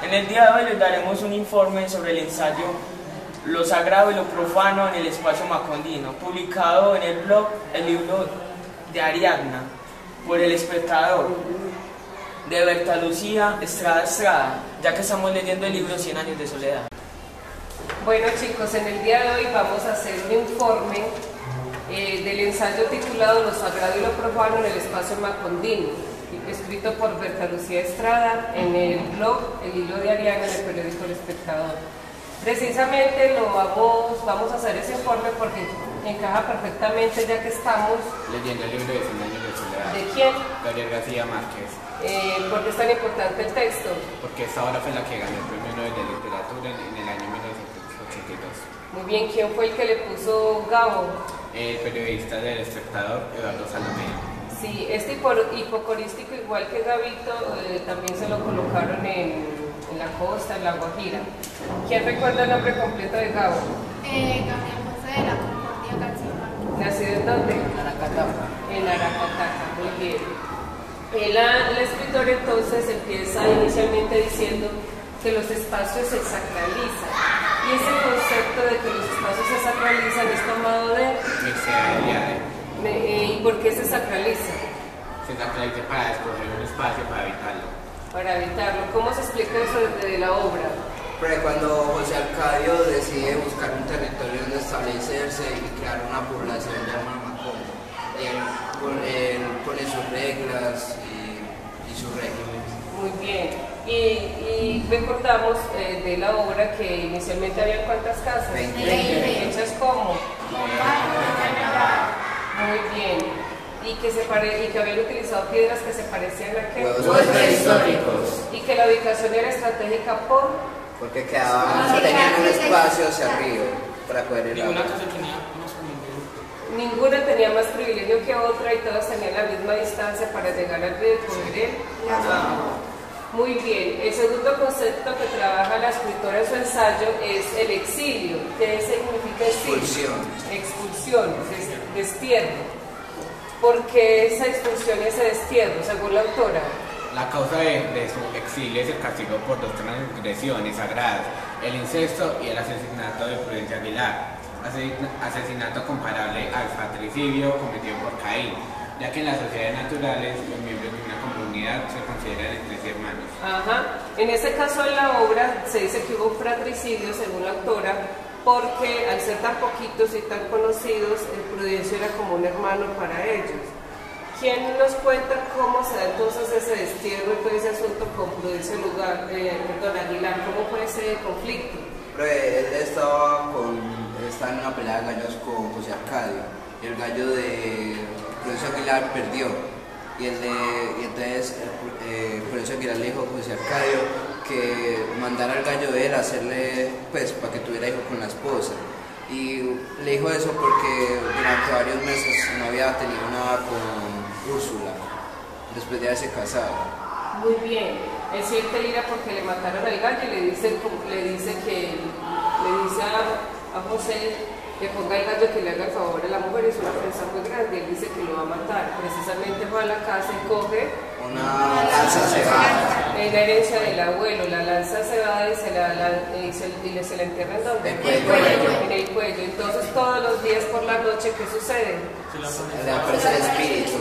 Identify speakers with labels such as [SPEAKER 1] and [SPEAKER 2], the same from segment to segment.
[SPEAKER 1] En el día de hoy les daremos un informe sobre el ensayo Lo Sagrado y lo Profano en el Espacio Macondino, publicado en el blog El Libro de Ariadna, por El Espectador, de Berta Lucía Estrada, ya que estamos leyendo el libro 100 años de soledad.
[SPEAKER 2] Bueno chicos, en el día de hoy vamos a hacer un informe del ensayo titulado Lo Sagrado y lo Profano en el Espacio Macondino, escrito por Berta Lucía Estrada en el blog El Hilo de Ariadna, en el periódico El Espectador. Precisamente vamos a hacer ese informe porque encaja perfectamente, ya que estamos
[SPEAKER 3] leyendo el libro de 100 años de soledad.
[SPEAKER 2] ¿De quién?
[SPEAKER 3] Gabriel García Márquez.
[SPEAKER 2] ¿Por qué es tan importante el texto?
[SPEAKER 3] Porque esta obra fue la que ganó el Premio Nobel de Literatura en el año 1982.
[SPEAKER 2] Muy bien, ¿quién fue el que le puso Gabo?
[SPEAKER 3] El periodista del Espectador, Eduardo Salomé.
[SPEAKER 2] Sí, este hipocorístico, igual que Gabito, también se lo colocaron en la costa, en La Guajira. ¿Quién recuerda el nombre completo de Gabo?
[SPEAKER 4] Gabriel José de la Concordia García Márquez.
[SPEAKER 2] ¿Nacido en dónde?
[SPEAKER 1] Aracataca.
[SPEAKER 2] En Aracataca, muy bien. El escritor entonces empieza inicialmente diciendo que los espacios se sacralizan. Y ese concepto de que los espacios se sacralizan es tomado de...
[SPEAKER 3] Mircea Eliade.
[SPEAKER 2] ¿Y por qué se sacraliza?
[SPEAKER 3] Se sacraliza para escoger un espacio para habitarlo.
[SPEAKER 2] Para evitarlo. ¿Cómo se explica eso desde la obra?
[SPEAKER 5] Pero cuando José Arcadio decide buscar un territorio donde establecerse y crear una población llamada Macondo, él pone sus reglas y sus regímenes.
[SPEAKER 2] Muy bien. Y recordamos de la obra que inicialmente había ¿cuántas casas?
[SPEAKER 5] 20.
[SPEAKER 2] ¿Hechas cómo? Muy bien. Y que habían utilizado piedras que se parecían a qué?
[SPEAKER 5] Huevos prehistóricos.
[SPEAKER 2] Y que la ubicación era estratégica
[SPEAKER 5] Porque tenían un espacio hacia arriba para poder ir a
[SPEAKER 1] Ninguna casa tenía más privilegio.
[SPEAKER 2] ninguna tenía más privilegio que otra y todas tenían la misma distancia para llegar al río y poder ir. Muy bien. El segundo concepto que trabaja la escritora en su ensayo es el exilio. ¿Qué significa exilio? Expulsión, destierro. ¿Por qué esa expulsión y ese destierro, según la autora?
[SPEAKER 3] La causa de su exilio es el castigo por dos transgresiones sagradas, el incesto y el asesinato de Prudencia Aguilar, asesinato comparable al fratricidio cometido por Caín, ya que en las sociedades naturales los miembros de una comunidad se consideran entre sí hermanos.
[SPEAKER 2] Ajá. En ese caso en la obra se dice que hubo fratricidio, según la autora, porque al ser tan poquitos y tan conocidos, el Prudencio era como un hermano para ellos. ¿Quién nos cuenta cómo se da entonces ese destierro y todo ese asunto con Prudencio Aguilar? ¿Cómo fue ese conflicto?
[SPEAKER 5] Pero él estaba en una pelea de gallos con José Arcadio y el gallo de Prudencio Aguilar perdió. Y entonces Prudencio Aguilar le dijo a José Arcadio que mandara al gallo de él a hacerle, pues, para que tuviera hijo con la esposa. Y le dijo eso porque durante varios meses no había tenido nada con Úrsula, después de haberse casado.
[SPEAKER 2] Muy bien. Él siente ira porque le mataron al gallo y le dice a José que ponga el gallo que le haga el favor a la mujer. Es una ofensa muy grande. Él dice que lo va a matar. Precisamente fue a la casa y coge
[SPEAKER 5] una lanza cebada.
[SPEAKER 2] Es la herencia del abuelo. La lanza cebada y se la entierra ¿en dónde? En el cuello. Entonces todos los días por la noche, ¿qué sucede?
[SPEAKER 5] Se le aparece el espíritu.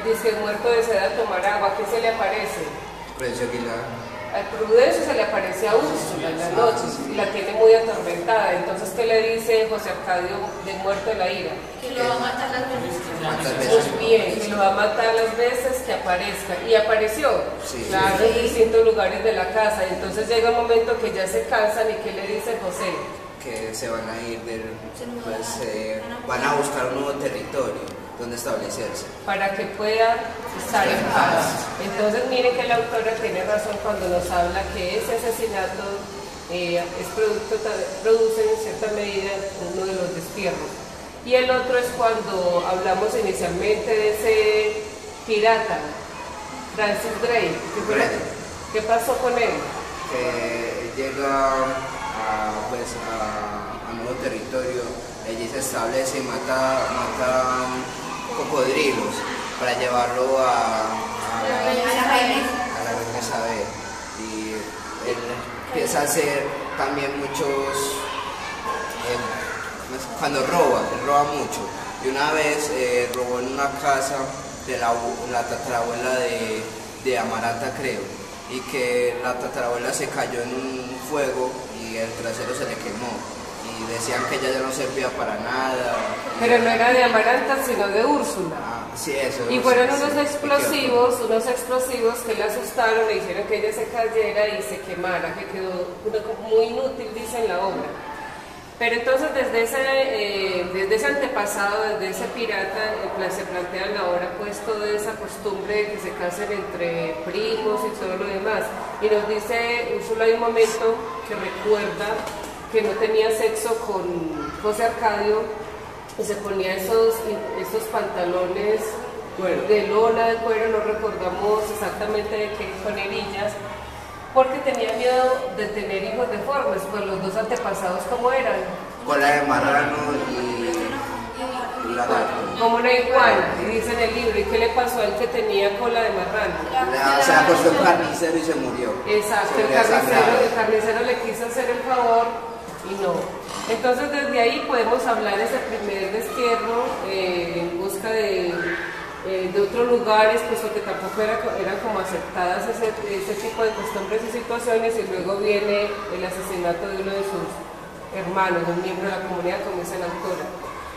[SPEAKER 2] Dice muerto desea tomar agua. ¿Qué se le aparece?
[SPEAKER 5] Prudencio Aguilar.
[SPEAKER 2] Al Prudencio se le aparece a Úrsula en las noches y la tiene muy atormentada. Entonces, ¿qué le dice José Arcadio de muerto de la ira?
[SPEAKER 4] Que lo va a matar las veces.
[SPEAKER 2] Muy bien, que lo va a matar las veces que aparezca. Y apareció,
[SPEAKER 5] sí,
[SPEAKER 2] claro, en distintos lugares de la casa. Entonces llega un momento que ya se cansan y ¿qué le dice José?
[SPEAKER 5] Que se van a ir van a buscar un nuevo territorio donde establecerse.
[SPEAKER 2] Para que puedan estar en paz. Entonces miren que la autora tiene razón cuando nos habla que ese asesinato produce en cierta medida uno de los destierros. Y el otro es cuando hablamos inicialmente de ese pirata, Francis Drake. ¿Qué pasó con él?
[SPEAKER 5] Que llega a nuevo territorio, allí se establece y mata cocodrilos para llevarlo a la reina Isabel. Y él empieza a hacer también muchos, cuando roba, él roba mucho. Y una vez robó en una casa de la tatarabuela de Amaranta, creo, y que la tatarabuela se cayó en un fuego y el trasero se le quemó. Y decían que ella ya no servía para nada.
[SPEAKER 2] Pero no era de Amaranta, sino de Úrsula.
[SPEAKER 5] Sí, eso.
[SPEAKER 2] Y fueron
[SPEAKER 5] sí,
[SPEAKER 2] unos explosivos que le asustaron, le hicieron que ella se cayera y se quemara, que quedó muy inútil, dice en la obra. Pero entonces desde ese antepasado, desde ese pirata, se plantea en la obra pues toda esa costumbre de que se casen entre primos y todo lo demás. Y nos dice Úrsula hay un momento que recuerda que no tenía sexo con José Arcadio y se ponía esos pantalones de lona, de cuero, no recordamos exactamente de qué, con hebillas, porque tenía miedo de tener hijos deformes, pues los dos antepasados como eran.
[SPEAKER 5] Cola de marrano y lagarto.
[SPEAKER 2] Como una iguana, y dice en el libro, ¿y qué le pasó al que tenía cola de marrano?
[SPEAKER 5] Se acostó un carnicero y se murió.
[SPEAKER 2] Exacto, el carnicero le quiso hacer el favor y no. Entonces desde ahí podemos hablar de ese primer destierro en busca de otros lugares, puesto que tampoco eran como aceptadas ese tipo de costumbres y situaciones, y luego viene el asesinato de uno de sus hermanos, un miembro de la comunidad, como dice la autora.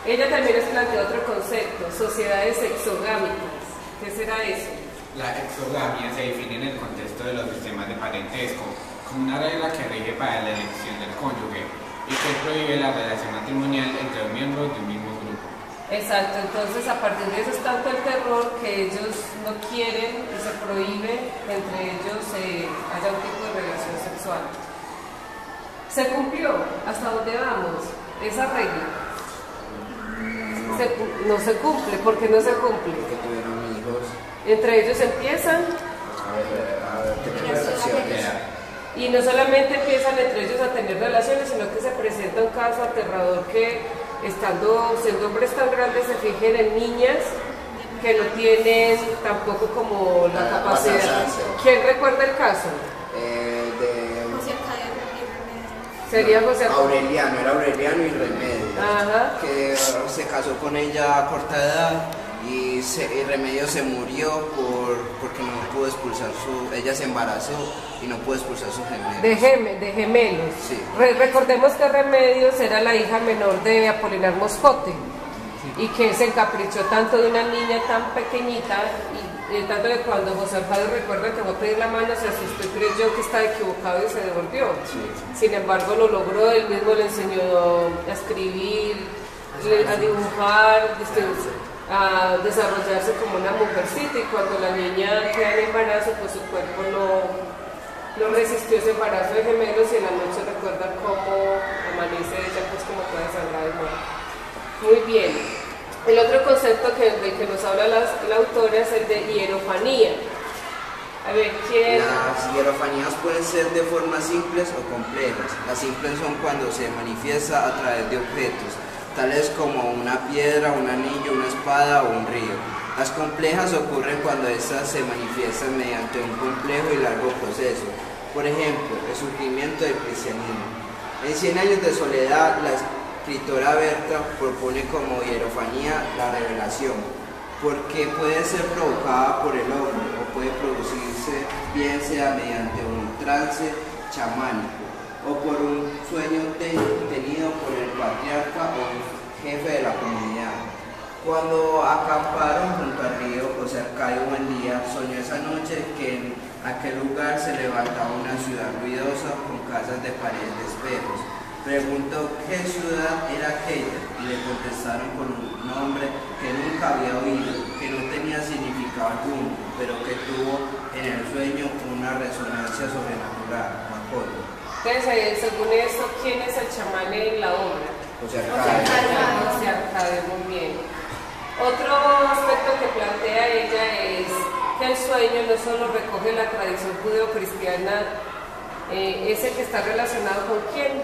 [SPEAKER 2] Ella también les plantea otro concepto, sociedades exogámicas. ¿Qué será eso?
[SPEAKER 3] La exogamia se define en el contexto de los sistemas de parentesco como una regla que rige para la elección del cónyuge y que prohíbe la relación matrimonial entre dos miembros de un mismo grupo.
[SPEAKER 2] Exacto, entonces a partir de eso es tanto el terror que ellos no quieren y se prohíbe que entre ellos haya un tipo de relación sexual. ¿Se cumplió? ¿Hasta dónde vamos? Esa regla. No se cumple. ¿Por qué no se cumple?
[SPEAKER 5] Porque tuvieron hijos.
[SPEAKER 2] Entre ellos empiezan
[SPEAKER 5] A ver, tener relaciones.
[SPEAKER 2] y no solamente empiezan entre ellos a tener relaciones, sino que se presenta un caso aterrador que siendo hombres tan grandes se fijen en niñas que no tienen tampoco como la capacidad. ¿Quién recuerda el caso?
[SPEAKER 4] José Arcadio y Remedio.
[SPEAKER 2] Sería José
[SPEAKER 5] Aureliano, era Aureliano y Remedio.
[SPEAKER 2] Ajá.
[SPEAKER 5] Que se casó con ella a corta edad y Remedio se murió porque no pudo expulsar ella se embarazó y no pudo expulsar sus gemelos.
[SPEAKER 2] De gemelos.
[SPEAKER 5] Sí.
[SPEAKER 2] Recordemos que Remedios era la hija menor de Apolinar Moscote y que se encaprichó tanto de una niña tan pequeñita y tanto que cuando José Arcadio recuerda que fue a pedir la mano se asustó y creyó que estaba equivocado y se devolvió. Sí. Sin embargo lo logró, él mismo le enseñó a escribir, a dibujar, a desarrollarse como una mujercita, y cuando la niña queda en embarazo pues su cuerpo no resistió ese embarazo de gemelos y en la noche recuerda cómo amanece ella pues como toda desangrada y muerta. Muy bien. El otro concepto del que nos habla la autora es el de hierofanía. A ver, ¿quién?
[SPEAKER 5] Las hierofanías pueden ser de formas simples o complejas. Las simples son cuando se manifiesta a través de objetos, tales como una piedra, un anillo, una espada o un río. Las complejas ocurren cuando estas se manifiestan mediante un complejo y largo proceso. Por ejemplo, el surgimiento del cristianismo. En 100 años de soledad, la escritora Berta propone como hierofanía la revelación, porque puede ser provocada por el hombre o puede producirse bien sea mediante un trance chamánico o por un sueño tenido por el patriarca o el jefe de la comunidad. Cuando acamparon junto al río, José Arcadio un día soñó esa noche que en aquel lugar se levantaba una ciudad ruidosa con casas de paredes de espejos. Preguntó qué ciudad era aquella y le contestaron con un nombre que nunca había oído, que no tenía significado alguno, pero que tuvo en el sueño una resonancia sobrenatural, Macondo.
[SPEAKER 2] Entonces, según eso, ¿quién es el chamán en la obra?
[SPEAKER 5] José Arcadio.
[SPEAKER 2] José Arcadio, muy bien. Otro aspecto que plantea ella es que el sueño no solo recoge la tradición judeo-cristiana, es el que está relacionado con quién,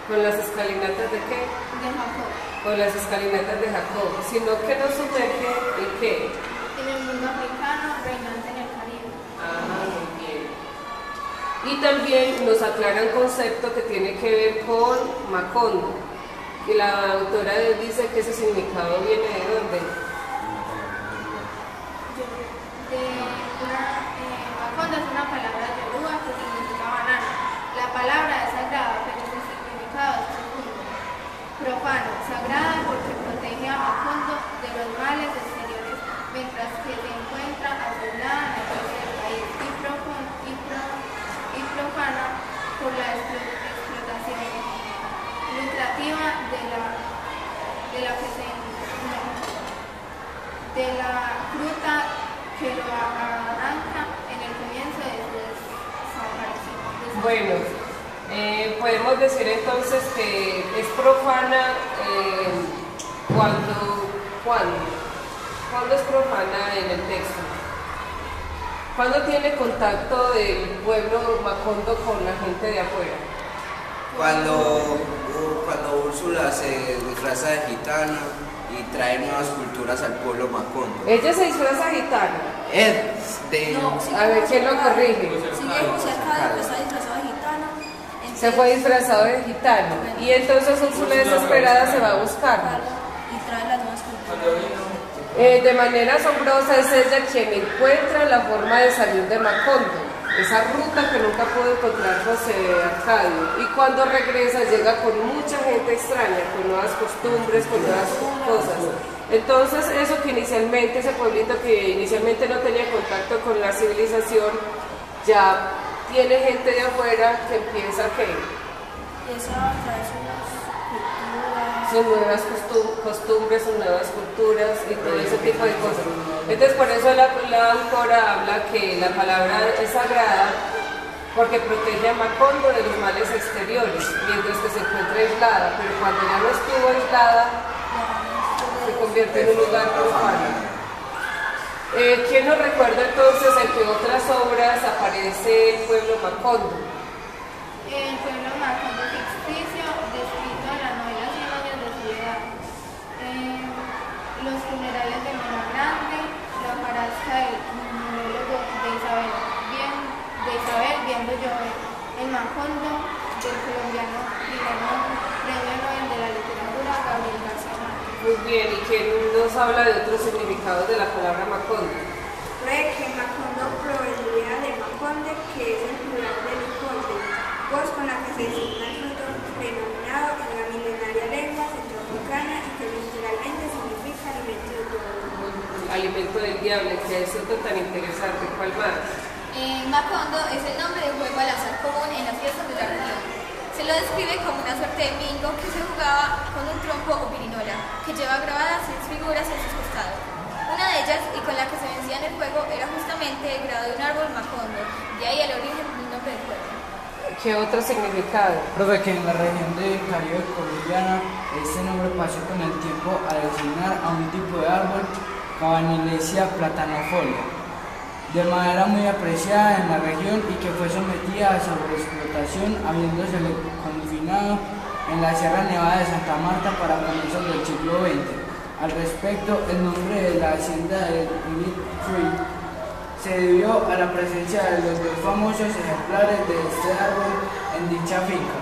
[SPEAKER 2] con las escalinatas de qué,
[SPEAKER 4] De Jacob.
[SPEAKER 2] con las escalinatas de Jacob, sino que nos sumerge en qué.
[SPEAKER 4] En el mundo africano, reinante en el Caribe.
[SPEAKER 2] Ah, muy bien. Y también nos aclara un concepto que tiene que ver con Macondo, y la autora dice que ese significado viene de dónde.
[SPEAKER 4] Macondo es una palabra yoruba que significa banana. La palabra es sagrada, pero su significado es profundo. Profano, sagrada porque protege a Macondo de los males exteriores, mientras que se encuentra aislada en el resto del país, y profana por la explotación lucrativa de la fruta que lo arranca en el comienzo de su desaparición.
[SPEAKER 2] Bueno, podemos decir entonces que es profana cuando es profana en el texto. ¿Cuándo tiene contacto del pueblo Macondo con la gente de afuera?
[SPEAKER 5] Cuando Úrsula se disfraza de gitana y trae nuevas culturas al pueblo Macondo.
[SPEAKER 2] Ella se disfraza gitana. A ver, ¿quién lo corrige? Se fue disfrazado de gitano. Y entonces Úrsula desesperada se va a buscarlo.
[SPEAKER 6] Y trae las nuevas culturas.
[SPEAKER 2] De manera asombrosa es ella quien encuentra la forma de salir de Macondo, esa ruta que nunca pudo encontrar José Arcadio, y cuando regresa llega con mucha gente extraña, con nuevas costumbres, con nuevas cosas. Entonces eso que inicialmente, ese pueblito que inicialmente no tenía contacto con la civilización, ya tiene gente de afuera que empieza a sus nuevas costumbres, sus nuevas culturas y todo ese tipo de cosas. Entonces por eso la autora habla que la palabra es sagrada porque protege a Macondo de los males exteriores, mientras que se encuentra aislada, pero cuando ya no estuvo aislada, se convierte en un lugar profano. ¿Quién nos recuerda entonces en qué otras obras aparece el pueblo Macondo?
[SPEAKER 4] El pueblo Macondo ficticio descrito en la novela 100 años de soledad. Los funerales de Mena Grande, la hojarasca del monólogo de Isabel viendo llover, el Macondo del colombiano premio Nobel de la literatura Gabriel García Márquez.
[SPEAKER 2] Muy bien, ¿y quién nos habla de otros significados de la palabra Macondo?
[SPEAKER 6] Puede que Macondo provenía de Maconde, que es el plural de Liconde, voz con la que se designa el fruto denominado en la milenaria lengua centroafricana y que literalmente significa alimento del diablo.
[SPEAKER 2] Alimento del diablo, que es otro tan interesante. ¿Cuál más?
[SPEAKER 7] Macondo es el nombre de juego al azar común en las fiestas de la región. Se lo describe como una suerte de bingo que se jugaba con un trompo o pirinola, que lleva grabadas 6 figuras en sus costados. Una de ellas, y con la que se vencía en el juego, era justamente el grado de un árbol Macondo, de ahí el origen del nombre del juego.
[SPEAKER 2] ¿Qué otro significado?
[SPEAKER 8] Profe, que en la región de Caribe colombiana este nombre pasó con el tiempo a designar a un tipo de árbol, Cabanilacea platanifolia, de manera muy apreciada en la región y que fue sometida a sobreexplotación, habiéndosele confinado en la Sierra Nevada de Santa Marta para comienzos del siglo XX. Al respecto, el nombre de la hacienda de Milk Tree se debió a la presencia de los dos famosos ejemplares de este árbol en dicha finca,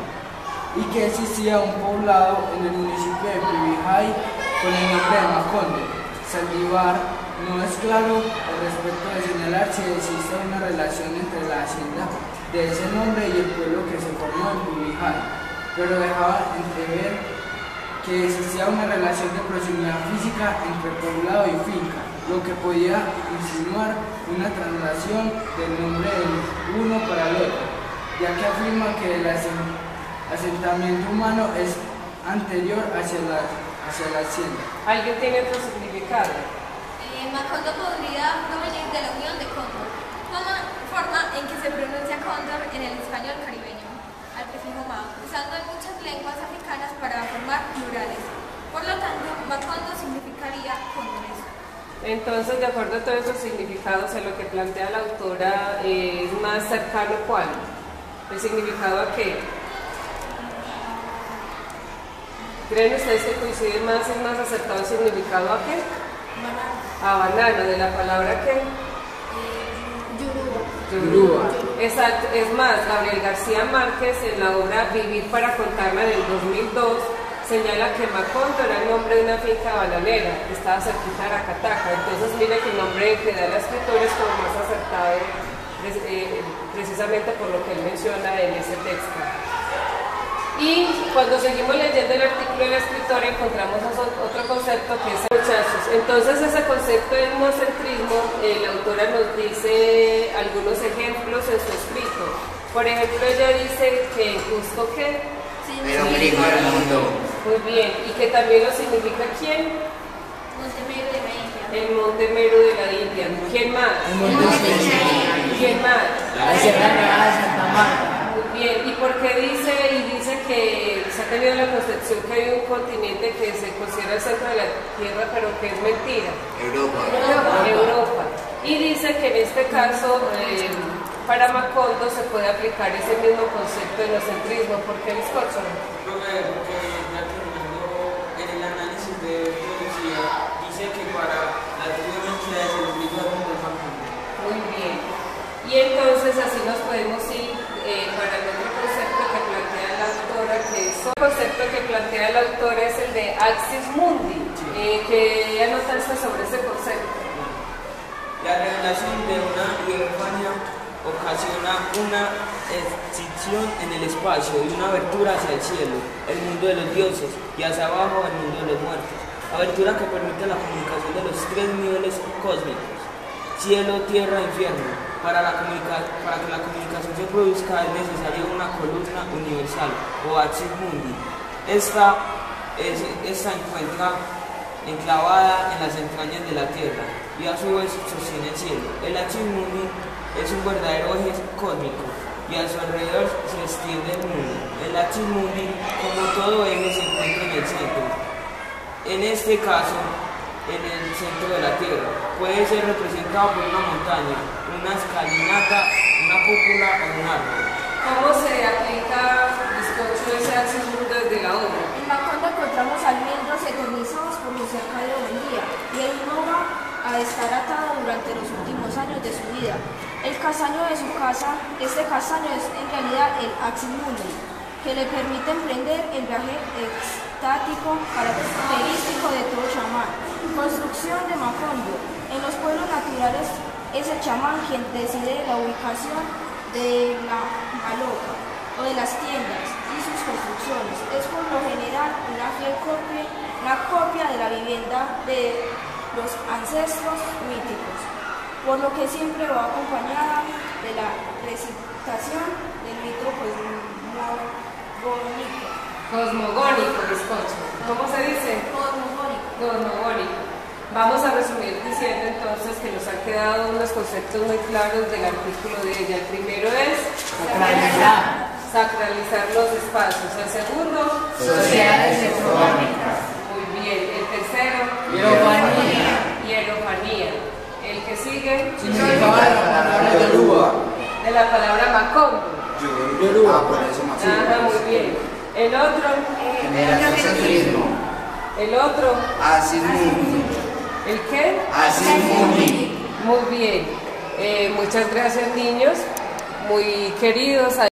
[SPEAKER 8] y que existía un poblado en el municipio de Pibijay con el nombre de Macondo. Saldívar no es claro al respecto de señalar si existe una relación entre la hacienda de ese nombre y el pueblo que se formó en Pibijay, pero dejaba entrever que existía una relación de proximidad física entre poblado y finca, lo que podía insinuar una traslación del nombre del uno para el otro, ya que afirma que el asentamiento humano es anterior hacia la hacienda.
[SPEAKER 2] ¿Alguien tiene otro significado?
[SPEAKER 7] Macondo podría provenir de la unión de cóndor, forma en que se pronuncia cóndor en el español caribeño, al prefijo ma, usando en muchas lenguas africanas para formar plurales. Por lo tanto, Macondo significaría cóndores.
[SPEAKER 2] Entonces, de acuerdo a todos esos significados, en lo que plantea la autora, ¿es más cercano cuál? ¿El significado a qué? ¿Creen ustedes que coincide más, es más acertado el significado a qué? A banano, de la palabra qué?
[SPEAKER 4] Yoruba.
[SPEAKER 2] Yoruba. Exacto, es más, Gabriel García Márquez en la obra Vivir para contarla del 2002 señala que Macondo era el nombre de una finca bananera que estaba cerquita de Aracataca. Entonces mire que el nombre que da la escritora es como más acertado precisamente por lo que él menciona en ese texto. Y cuando seguimos leyendo el artículo de la escritora encontramos otro concepto que es muchachos. Entonces ese concepto del etnocentrismo, la autora nos dice algunos ejemplos en su escrito. Por ejemplo, ella dice que Cusco ¿qué?
[SPEAKER 5] Era un primo del mundo.
[SPEAKER 2] Muy bien, y que también lo significa ¿quién?
[SPEAKER 7] Montemero de la India.
[SPEAKER 2] El Monte Meru de la India. ¿Quién más?
[SPEAKER 8] El monte
[SPEAKER 2] ¿Quién más?
[SPEAKER 8] La Sierra Nevada de Santa Marta.
[SPEAKER 2] Muy bien, ¿y por qué dice que se ha tenido la concepción que hay un continente que se considera el centro de la Tierra, pero que es mentira? Europa. Y dice que en este caso, para Macondo se puede aplicar ese mismo concepto de etnocentrismo. ¿Por qué bizcocho?
[SPEAKER 1] Porque ya terminando en el análisis de poesía, dice que para la tribu es el mismo de Macondo.
[SPEAKER 2] Muy bien. Y entonces así nos podemos ir para el otro concepto que plantea la autora, que es el concepto que plantea la autora es el de Axis Mundi. ¿Qué anotaste sobre ese concepto?
[SPEAKER 1] La revelación de una hierofania ocasiona una escisión en el espacio y una abertura hacia el cielo, el mundo de los dioses, y hacia abajo el mundo de los muertos. Abertura que permite la comunicación de los tres niveles cósmicos: cielo, tierra e infierno. Para que la comunicación se produzca es necesaria una columna universal o axis mundi. Esta encuentra enclavada en las entrañas de la tierra y a su vez sostiene el cielo. El axis mundi es un verdadero eje cósmico y a su alrededor se extiende el mundo. El axis mundi, como todo eje, se encuentra en el centro. En este caso, en el centro de la Tierra. Puede ser representado por una montaña, una escalinata, una cúpula o un árbol.
[SPEAKER 2] ¿Cómo se aplica bizcocho ese axis mundi desde la obra?
[SPEAKER 9] En Macondo encontramos almendros eternizados por José Arcadio Buendía y él no va a estar atado durante los últimos años de su vida. El castaño de su casa, este castaño es en realidad el axis mundi, que le permite emprender el viaje extático característico de todo chamán. Construcción de Macondo. En los pueblos naturales es el chamán quien decide la ubicación de la maloca o de las tiendas y sus construcciones. Es por lo general una fiel copia de la vivienda de los ancestros míticos, por lo que siempre va acompañada de la recitación del mito
[SPEAKER 2] Cosmogónico, bizcocho. ¿Cómo se dice? Cosmogónico. Vamos a resumir diciendo entonces que nos han quedado unos conceptos muy claros del artículo de ella. El primero es sacralizar los espacios. El segundo,
[SPEAKER 8] sociedades económicas.
[SPEAKER 2] Muy bien. El tercero, hierofanía. El que sigue,
[SPEAKER 8] Significado de la palabra Yoruba.
[SPEAKER 2] de la palabra Macondo.
[SPEAKER 5] Yoruba. Por eso Macondo.
[SPEAKER 2] Ajá, muy bien. El otro,
[SPEAKER 5] Etnocentrismo.
[SPEAKER 2] el otro,
[SPEAKER 5] Axis mundi.
[SPEAKER 2] ¿el qué?
[SPEAKER 5] Axis mundi.
[SPEAKER 2] Muy bien. Muchas gracias, niños, muy queridos.